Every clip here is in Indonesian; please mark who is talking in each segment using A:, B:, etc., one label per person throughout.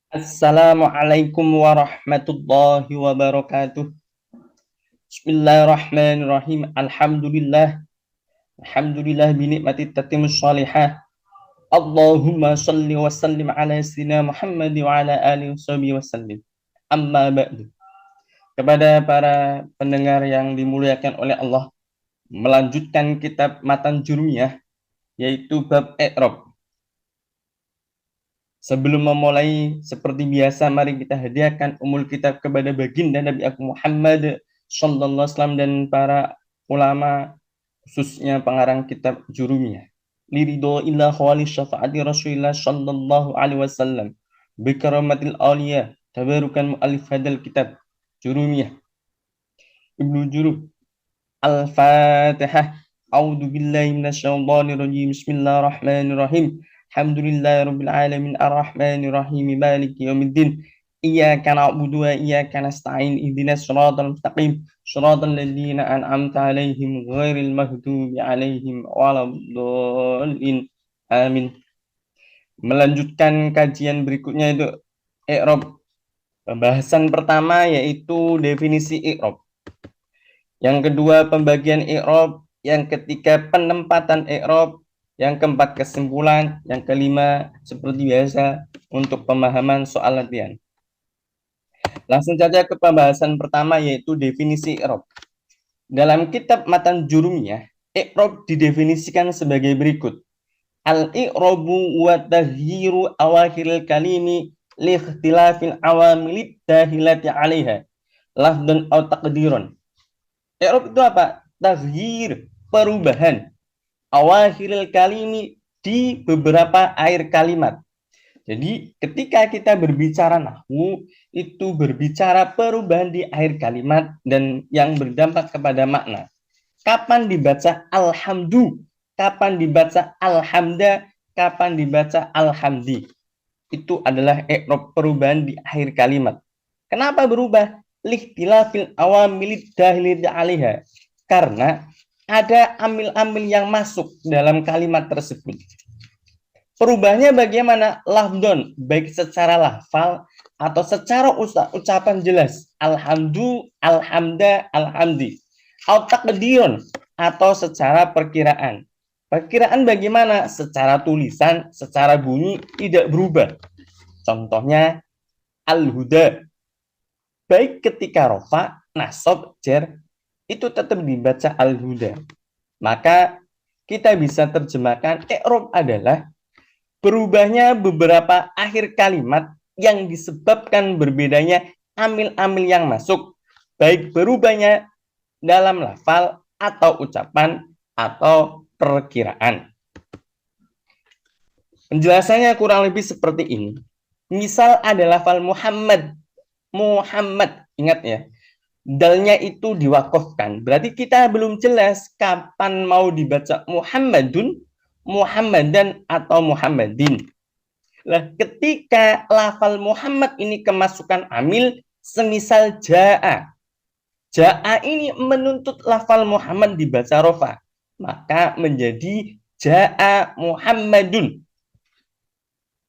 A: Assalamualaikum warahmatullahi wabarakatuh. Bismillahirrahmanirrahim. Alhamdulillah binikmati tatimmus shalihah. Allahumma salli wa sallim ala sayyidina Muhammad wa ala alihi wasallim. Amma ba'du. Kepada para pendengar yang dimuliakan oleh Allah, melanjutkan kitab Matan Jurmiyah yaitu bab i'rab. Sebelum memulai, seperti biasa, mari kita hadiahkan umul kitab kepada baginda Nabi Muhammad sallallahu alaihi wasallam dan para ulama, khususnya pengarang kitab Jurumiyah. Liridho illa khawali syafaati Rasulillah sallallahu alaihi wasallam bikaramatil awliya tabarukan mu'alif hadal kitab Jurumiyah Ibnu Juruh. Al-Fatihah. A'udzu billahi minasyaitonir rajim. Bismillahirrahmanirrahim. Alhamdulillahirabbil alamin arrahmanir rahim maliki yaumiddin. Iyyaka na'budu wa iyyaka nasta'in ihdinas siratal mustaqim siratal ladzina an'amta 'alaihim ghairil maghdubi 'alaihim waladdallin. Amin. Melanjutkan kajian berikutnya itu i'rab. Pembahasan pertama yaitu definisi i'rab. Yang kedua pembagian i'rab, yang ketiga penempatan i'rab, yang keempat kesimpulan, yang kelima seperti biasa untuk pemahaman soal latihan. Langsung saja ke pembahasan pertama yaitu definisi i'rab. Dalam kitab Matan Jurumiyah, i'rab didefinisikan sebagai berikut. Al-i'rabu wa taghyiru awakhiril kalimi li ikhtilafil awamilid dahilati 'alaiha lafdan aw taqdiran. I'rab itu apa? Taghyir, perubahan. Awakhiril kalimi, di beberapa akhir kalimat. Jadi ketika kita berbicara nahwu, itu berbicara perubahan di akhir kalimat dan yang berdampak kepada makna. Kapan dibaca alhamdu, kapan dibaca alhamda, kapan dibaca alhamdi. Itu adalah i'rab perubahan di akhir kalimat. Kenapa berubah? Lihtilafil awamilid dahilid 'alaiha. Karena ada amil-amil yang masuk dalam kalimat tersebut. Perubahannya bagaimana? Lafdon, baik secara lafal atau secara ucapan jelas. Alhamdu, alhamda, alhamdi. Atau taqdirun, atau secara perkiraan. Perkiraan bagaimana? Secara tulisan, secara bunyi tidak berubah. Contohnya al-huda. Baik ketika rofa, nasab, jar, itu tetap dibaca al-huda. Maka kita bisa terjemahkan i'rab adalah berubahnya beberapa akhir kalimat yang disebabkan berbedanya amil-amil yang masuk, baik berubahnya dalam lafal atau ucapan atau perkiraan. Penjelasannya kurang lebih seperti ini. Misal ada lafal Muhammad. Muhammad, ingat ya, dalnya itu diwakafkan. Berarti kita belum jelas kapan mau dibaca Muhammadun, Muhammadan, atau Muhammadin. Nah, ketika lafal Muhammad ini kemasukan amil, semisal ja'a. Ja'a ini menuntut lafal Muhammad dibaca rofa. Maka menjadi ja'a Muhammadun.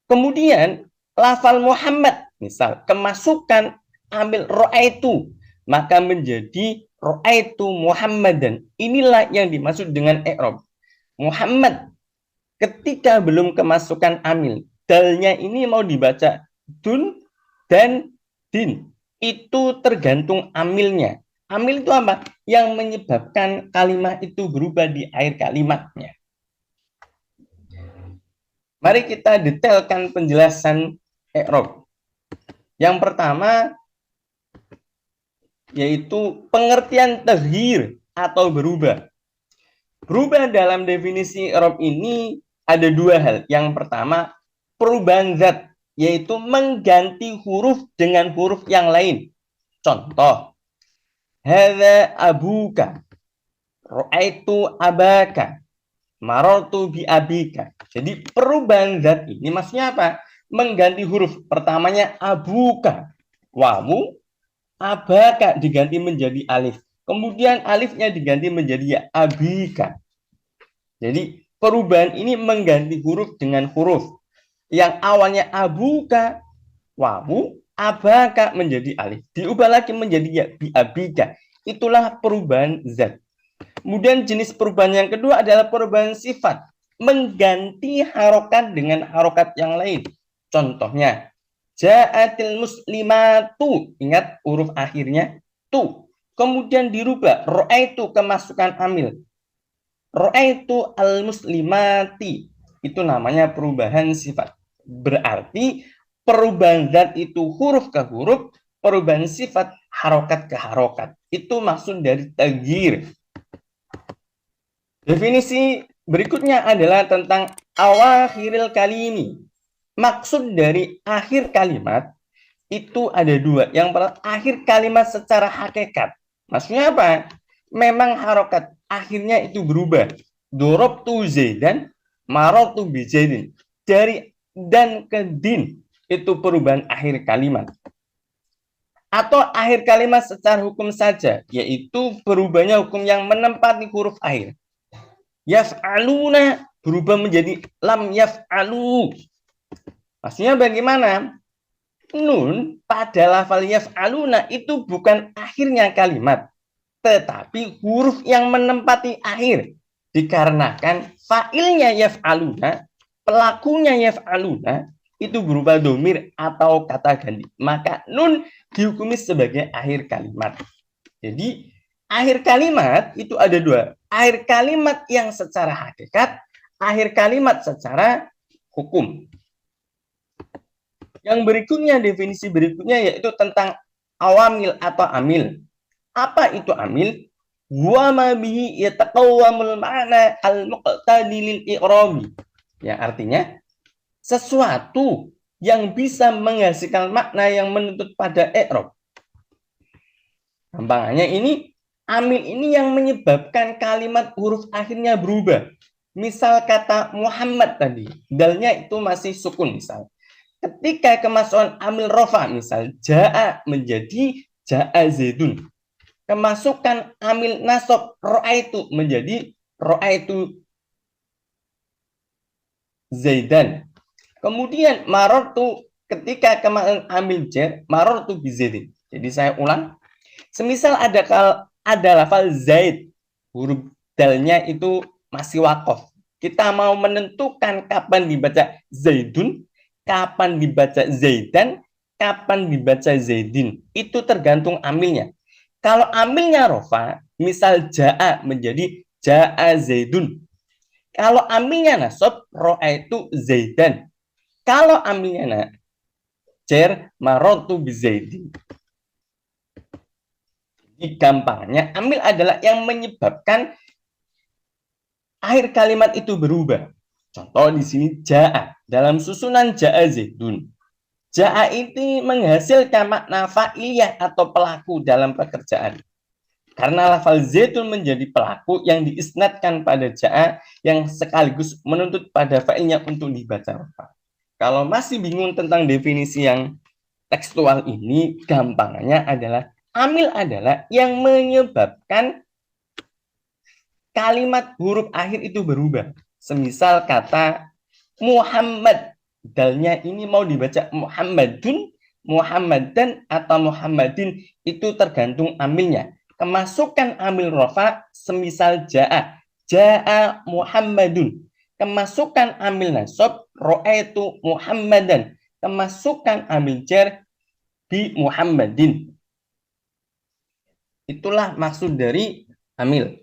A: Kemudian lafal Muhammad, misal kemasukan amil ro'aitu, maka menjadi ro'aitu Muhammadan. Inilah yang dimaksud dengan i'rab. Muhammad ketika belum kemasukan amil, dalnya ini mau dibaca dun dan din. Itu tergantung amilnya. Amil itu apa? Yang menyebabkan kalimat itu berubah di akhir kalimatnya. Mari kita detailkan penjelasan i'rab. Yang pertama yaitu pengertian taghyir atau berubah. Berubah dalam definisi i'rab ini ada dua hal. Yang pertama, perubahan zat, yaitu mengganti huruf dengan huruf yang lain. Contoh, hadza abuka, ra'aitu abaka, marartu bi abika. Jadi perubahan zat ini maksudnya apa? Mengganti huruf. Pertamanya abuka, wawu, abaka diganti menjadi alif. Kemudian alifnya diganti menjadi ya, abika. Jadi perubahan ini mengganti huruf dengan huruf. Yang awalnya abuka, wawu, abaka menjadi alif. Diubah lagi menjadi ya, bi abika. Itulah perubahan zat. Kemudian jenis perubahan yang kedua adalah perubahan sifat. Mengganti harokat dengan harokat yang lain. Contohnya, ja'atil muslimatu. Ingat huruf akhirnya tu. Kemudian dirubah. Ro'aitu kemasukan amil. Ro'aitu al-muslimati. Itu namanya perubahan sifat. Berarti perubahan zat itu huruf ke huruf, perubahan sifat harokat ke harokat. Itu maksud dari taghir. Definisi berikutnya adalah tentang awakhiril kalimi. Maksud dari akhir kalimat itu ada dua. Yang pertama, akhir kalimat secara hakikat. Maksudnya apa? Memang harokat akhirnya itu berubah. Dorob tu zaidan, marot tu bizaidin. Dari dan ke din itu perubahan akhir kalimat. Atau akhir kalimat secara hukum saja, yaitu berubahnya hukum yang menempati huruf akhir. Yaf'aluna berubah menjadi lam yaf'alu. Maksudnya bagaimana? Nun pada lafal yaf'aluna itu bukan akhirnya kalimat, tetapi huruf yang menempati akhir. Dikarenakan fa'ilnya yaf'aluna, pelakunya yaf'aluna, itu berupa domir atau kata ganti. Maka nun dihukumi sebagai akhir kalimat. Jadi akhir kalimat itu ada dua. Akhir kalimat yang secara hakikat, akhir kalimat secara hukum. Yang berikutnya, definisi berikutnya yaitu tentang awamil atau amil. Apa itu amil? Wa ma bihi yataqawwamul ma'na al-muqtadi lil i'rabi. Yang artinya sesuatu yang bisa menghasilkan makna yang menuntut pada i'rab. Gampangannya ini, amil ini yang menyebabkan kalimat huruf akhirnya berubah. Misal kata Muhammad tadi, dalnya itu masih sukun misal. Ketika kemasukan amil rofa, misal ja'a menjadi ja'a zaidun. Kemasukan amil nasab ro'aitu menjadi ro'aitu zaidan. Kemudian marortu ketika kemasukan amil jar, marortu bizaidin. Jadi saya ulang. Semisal ada lafal zaid, huruf dalnya itu masih wakof. Kita mau menentukan kapan dibaca zaidun, kapan dibaca zaidan, kapan dibaca zaidin. Itu tergantung amilnya. Kalau amilnya rofa, misal ja'a menjadi ja'a zaidun. Kalau amilnya nasab, ro'aitu zaidan. Kalau amilnya jar, marotu bizaidin. Jadi gampangnya, amil adalah yang menyebabkan akhir kalimat itu berubah. Contoh di sini ja'a. Dalam susunan ja'a zaidun. Ja'a itu menghasilkan makna fa'iliyah atau pelaku dalam pekerjaan. Karena lafal zaidun menjadi pelaku yang diisnadkan pada ja'a yang sekaligus menuntut pada fa'ilnya untuk dibaca. Kalau masih bingung tentang definisi yang tekstual ini, gampangannya adalah amil adalah yang menyebabkan kalimat huruf akhir itu berubah. Semisal kata Muhammad, dalnya ini mau dibaca Muhammadun, Muhammadan, atau Muhammadin, itu tergantung amilnya. Kemasukan amil rofa, semisal ja'a, ja'a Muhammadun. Kemasukan amil nasab, ro'aitu Muhammadan. Kemasukan amil jar, bi Muhammadin. Itulah maksud dari amil.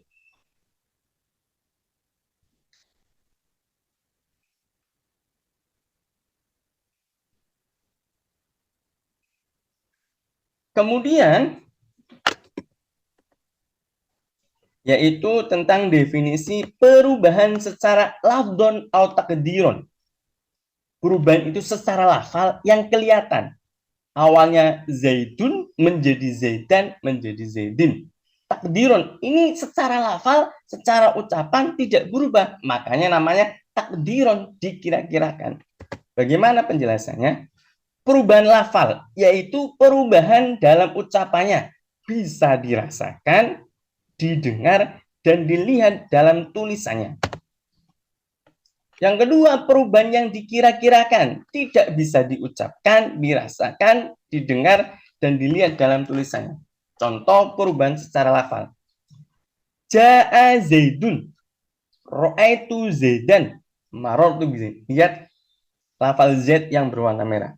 A: Kemudian, yaitu tentang definisi perubahan secara lafdon atau takdiron. Perubahan itu secara lafal yang kelihatan. Awalnya zaidun menjadi zaidan menjadi zaidin. Takdiron ini secara lafal, secara ucapan tidak berubah. Makanya namanya takdiron, dikira-kirakan. Bagaimana penjelasannya? Perubahan lafal, yaitu perubahan dalam ucapannya, bisa dirasakan, didengar, dan dilihat dalam tulisannya. Yang kedua, perubahan yang dikira-kirakan, tidak bisa diucapkan, dirasakan, didengar, dan dilihat dalam tulisannya. Contoh perubahan secara lafal. Ja'a Zaidun, ro'aitu Zaidan, marortu Zaid. Lihat lafal Z yang berwarna merah.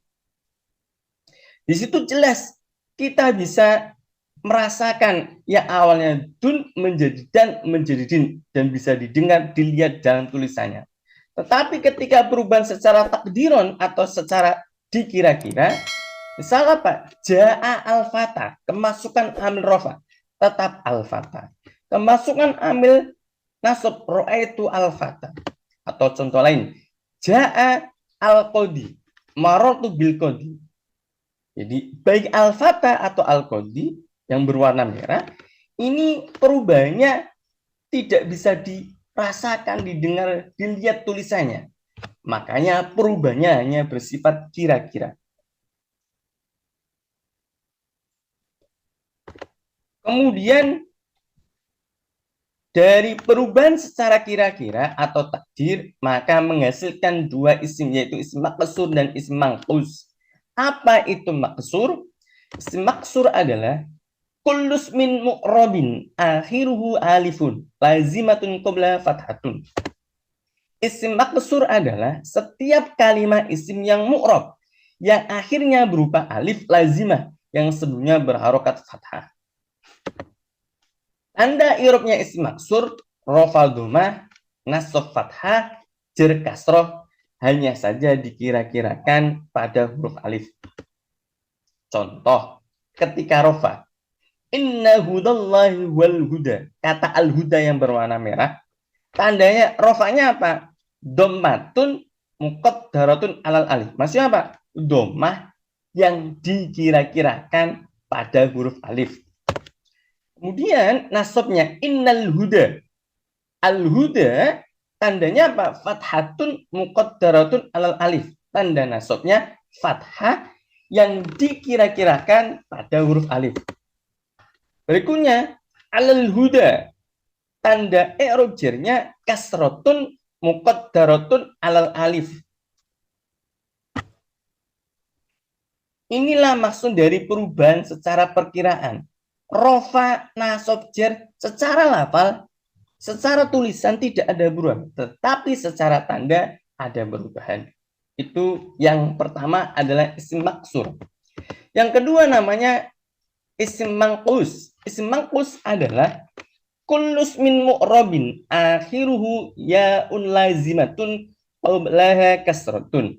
A: Di situ jelas kita bisa merasakan yang awalnya dun menjadi dan menjadi din dan bisa didengar, dilihat dalam tulisannya. Tetapi ketika perubahan secara takdiron atau secara dikira-kira, misal apa? Ja'a al-fata, kemasukan amil rofa, tetap al-fata. Kemasukan amil nasab ro'aitu al-fata. Atau contoh lain, ja'a al-qodi, marortu bil-qodi. Jadi baik al-fata atau al-qodi yang berwarna merah, ini perubahannya tidak bisa dirasakan, didengar, dilihat tulisannya. Makanya perubahannya hanya bersifat kira-kira. Kemudian dari perubahan secara kira-kira atau takdir, maka menghasilkan dua isim, yaitu isim maksur dan isim mangkus. Apa itu maksur? Isim maksur adalah kullus min mu'rabin akhiruhu alifun lazimatun qabla fathatun. Isim maksur adalah setiap kalimat isim yang mu'rab yang akhirnya berupa alif lazimah yang sebelumnya berharokat fathah. Tanda i'rabnya isim maksur, rafal dhammah, nasab fathah, jar kasroh, hanya saja dikira-kirakan pada huruf alif. Contoh, ketika rafa, inna hudallahi wal huda, kata al-huda yang berwarna merah, tandanya rafanya apa? Dhammatun muqaddaratun alal alif. Maksudnya apa? Dhammah yang dikira-kirakan pada huruf alif. Kemudian nasabnya innal huda. Al-huda tandanya apa? Fathatun muqaddaratun alal alif. Tanda nasabnya fathah yang dikira-kirakan pada huruf alif. Berikutnya alal huda. Tanda i'rab jarnya kasratun muqaddaratun alal alif. Inilah maksud dari perubahan secara perkiraan. Rofa, nasab, jar secara lafal, secara tulisan tidak ada perubahan, tetapi secara tanda ada perubahan. Itu yang pertama adalah isim maksur. Yang kedua namanya isim mangkus. Isim mangkus adalah kullus min mu'rabin akhiruhu ya'un lazimatun qablaha kasratun.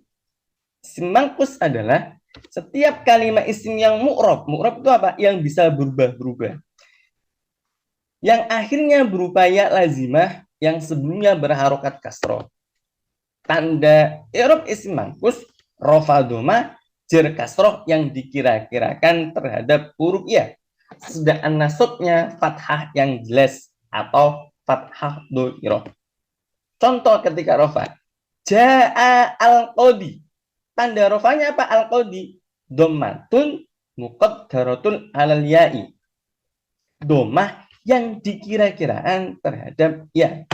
A: Isim mangkus adalah setiap kalimat isim yang mu'rab. Mu'rab itu apa? Yang bisa berubah-berubah. Yang akhirnya berupa ya lazimah yang sebelumnya berharokat kasroh. Tanda i'rab isim mangkus, rafa dhamma, jar kasroh yang dikira-kirakan terhadap huruf ya. Sedangkan nasabnya fathah yang jelas atau fathah dhairah. Contoh ketika rafa, jaa al-qadi. Tanda rafanya apa? Al-qadi, dhammatun muqaddaratun alal ya'i. Dhammah yang dikira-kiraan terhadap ya.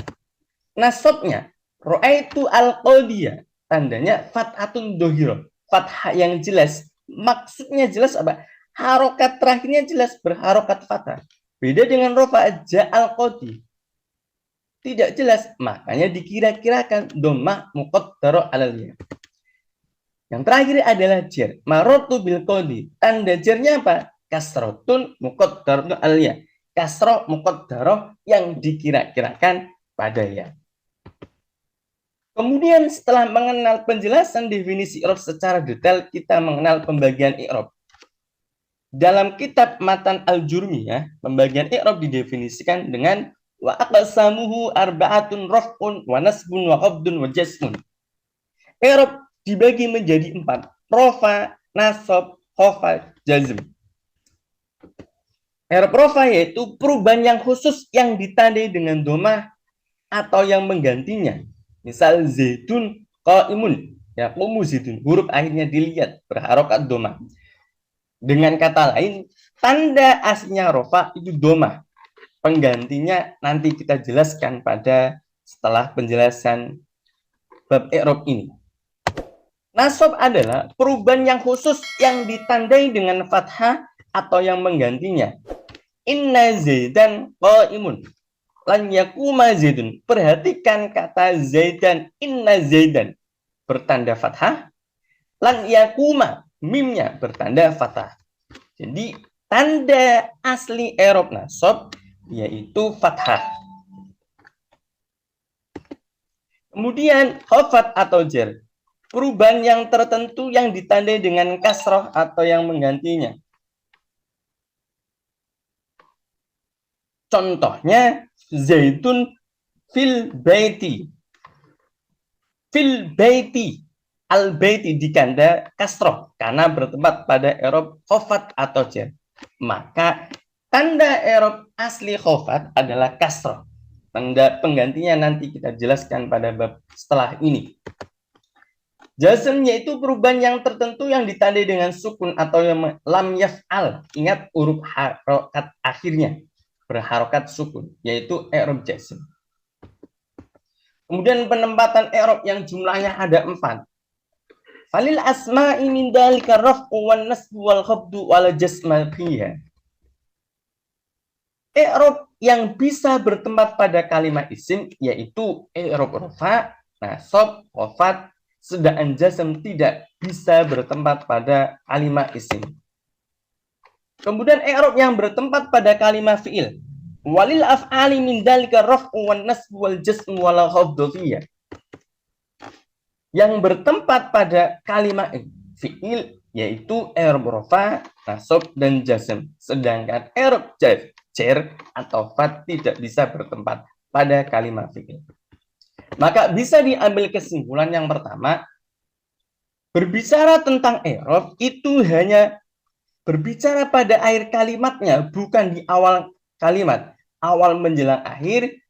A: Nasabnya ro'aitu al-qadiyah, tandanya fathatun dhairah, fathah yang jelas. Maksudnya jelas apa? Harokat terakhirnya jelas berharokat fathah. Beda dengan rafa ja'al qadi. Tidak jelas, makanya dikira-kirakan dhammah muqaddarah alal ya. Yang terakhir adalah jar. Marartu bil qadi. Tanda jarnya apa? Kasratun muqaddarah alal ya. Kasrah muqaddarah yang dikira-kirakan pada ya. Kemudian setelah mengenal penjelasan definisi i'rab secara detail, kita mengenal pembagian i'rab. Dalam kitab Matan Al-Jurmiyah, pembagian i'rab didefinisikan dengan wa aqsamuhu arba'atun raf'un wa nasbun wa qabdun wa jasmun. I'rab dibagi menjadi 4. Rafa, nasab, khafad, jazm. I'rab rafa yaitu perubahan yang khusus yang ditandai dengan dhammah atau yang menggantinya. Misal zaitun qaimun, ya qumu zaitun, huruf akhirnya dilihat berharokat dhammah. Dengan kata lain, tanda aslinya rafa itu dhammah. Penggantinya nanti kita jelaskan pada setelah penjelasan bab i'rab ini. Nasab adalah perubahan yang khusus yang ditandai dengan fathah atau yang menggantinya. Inna zaidan qaimun. Lan yakuma zaidun. Perhatikan kata zaidan, inna zaidan bertanda fathah. Lan yakuma, mimnya bertanda fathah. Jadi tanda asli i'rab nasab yaitu fathah. Kemudian khafat atau jar. Perubahan yang tertentu yang ditandai dengan kasroh atau yang menggantinya. Contohnya zaitun fil baiti. Fil baiti. Al baiti dikanda kasroh karena bertempat pada i'rab khafat atau jar. Maka tanda i'rab asli khafat adalah kasroh. Tanda penggantinya nanti kita jelaskan pada bab setelah ini. Jazm yaitu perubahan yang tertentu yang ditandai dengan sukun atau yang lam yaf'al. Ingat huruf harokat akhirnya berharokat sukun, yaitu i'rab jazm. Kemudian penempatan i'rab yang jumlahnya ada 4. Falil asma'i min dzalika raf'u wan nasbu wal khabdu wal jazma fiha. I'rab yang bisa bertempat pada kalimat isim yaitu i'rab rafa, nasab, khafat, sedangkan jazm tidak bisa bertempat pada kalimat isim. Kemudian i'rab yang bertempat pada kalimat fi'il. Walil af'ali min dzalika raf'u wan nasbu wal jazmu wal khafdu fiha. Yang bertempat pada kalimat fi'il yaitu i'rab rafa, nasab dan jazm. Sedangkan i'rab jar atau fat tidak bisa bertempat pada kalimat fi'il. Maka bisa diambil kesimpulan yang pertama, berbicara tentang i'rab itu hanya berbicara pada akhir kalimatnya, bukan di awal kalimat. Awal menjelang akhir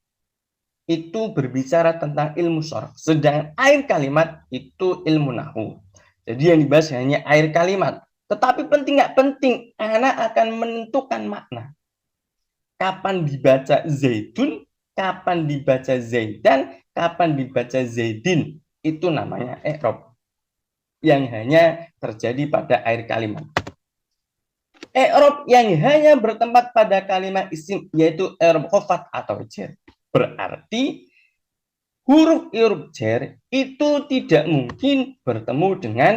A: itu berbicara tentang ilmu sharaf, sedangkan akhir kalimat itu ilmu nahwu. Jadi yang dibahas hanya akhir kalimat. Tetapi penting nggak penting, anak akan menentukan makna. Kapan dibaca zaidun, kapan dibaca zaidan, kapan dibaca zaidin, itu namanya i'rab yang hanya terjadi pada akhir kalimat. I'rab yang hanya bertempat pada kalimat isim yaitu i'rab khafat atau jar. Berarti huruf i'rab jar itu tidak mungkin bertemu dengan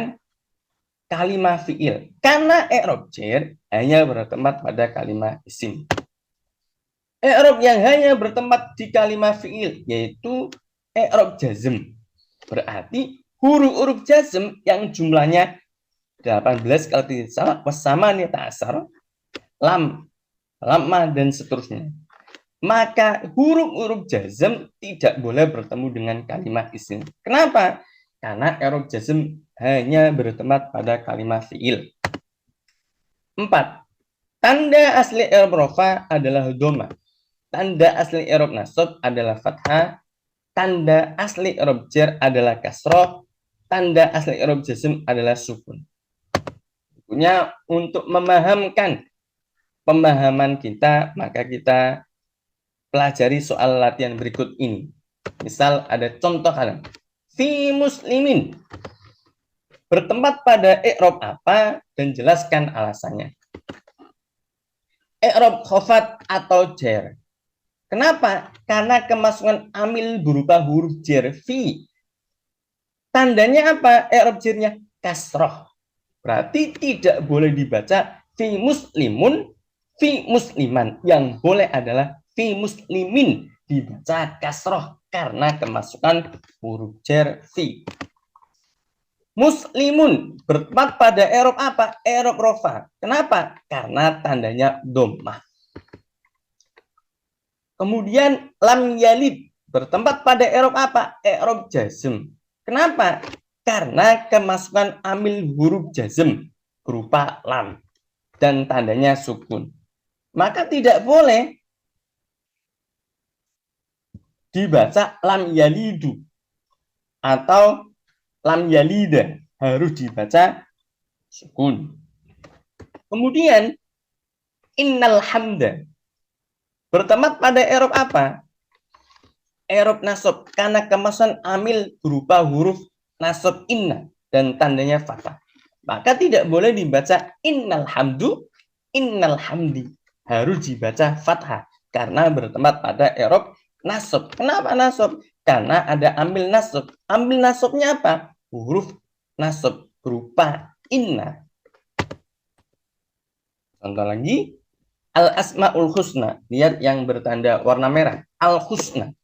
A: kalimat fi'il karena i'rab jar hanya bertempat pada kalimat isim. I'rab yang hanya bertempat di kalimat fi'il yaitu i'rab jazm. Berarti huruf-huruf jazm yang jumlahnya 18 kalau tidak salah bersama nih ta'asar, lam, lamma dan seterusnya. Maka huruf-huruf jazm tidak boleh bertemu dengan kalimat isim. Kenapa? Karena i'rab jazm hanya bertempat pada kalimat fi'il. 4. Tanda asli i'rab rafa adalah dhamma. Tanda asli i'rab nasab adalah fathah. Tanda asli i'rab jar adalah kasroh. Tanda asli i'rab jazm adalah sukun. Tentunya untuk memahamkan pemahaman kita, maka kita pelajari soal latihan berikut ini. Misal ada contoh kalian. Fi muslimin. Bertempat pada i'rab apa dan jelaskan alasannya. I'rab khafat atau jar. Kenapa? Karena kemasukan amil berupa huruf jar fi. Tandanya apa? I'rab jarnya kasroh. Berarti tidak boleh dibaca fi muslimun, fi musliman. Yang boleh adalah fi muslimin. Dibaca kasroh karena kemasukan huruf jar fi. Muslimun bertempat pada i'rab apa? I'rab rafa. Kenapa? Karena tandanya dhammah. Kemudian lam yalid bertempat pada i'rab apa? I'rab jazm. Kenapa? Karena kemasukan amil huruf jazm berupa lam dan tandanya sukun. Maka tidak boleh dibaca lam yalidu atau lam yalida, harus dibaca sukun. Kemudian innal hamda bertempat pada i'rab apa? i'rab nasab karena kemasan amil berupa huruf nasab inna dan tandanya fathah. Maka tidak boleh dibaca innal hamdu, innal hamdi. Harus dibaca fathah karena bertempat pada i'rab nasab. Kenapa nasab? Karena ada amil nasab. Amil nasabnya apa? Huruf nasab berupa inna. Contoh lagi, al-asmaul husna. Lihat yang bertanda warna merah. Al-husna.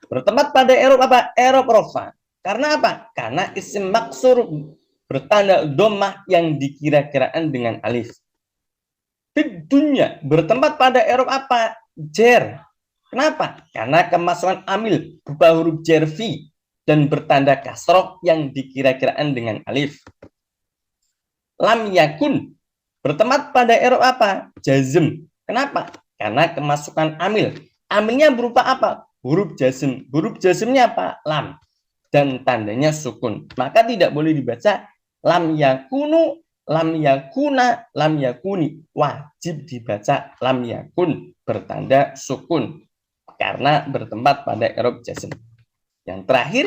A: Bertempat pada i'rab apa? I'rab rafa. Karena apa? Karena isim maksur bertanda dhammah yang dikira-kiraan dengan alif. Dunya bertempat pada i'rab apa? Jer. Kenapa? Karena kemasukan amil berupa huruf jer fi dan bertanda kasroh yang dikira-kiraan dengan alif. Lam yakun bertempat pada i'rab apa? Jazm. Kenapa? Karena kemasukan amil. Amilnya berupa apa? Huruf jazm. Huruf jazmnya apa? Lam. Dan tandanya sukun. Maka tidak boleh dibaca lam yakunu, lam yakuna, lam yakuni. Wajib dibaca lam yakun bertanda sukun karena bertempat pada i'rab jazm. Yang terakhir,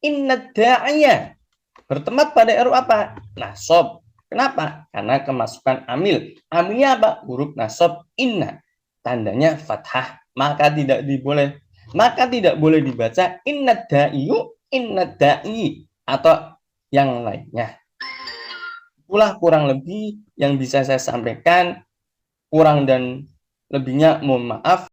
A: inna da'iyah bertempat pada i'rab apa? Nasab. Kenapa? Karena kemasukan amil. Amilnya apa? Huruf nasab inna. Tandanya fathah. Maka tidak boleh dibaca inna da'iyu, inna da'i atau yang lainnya. Itulah kurang lebih yang bisa saya sampaikan. Kurang dan lebihnya mohon maaf.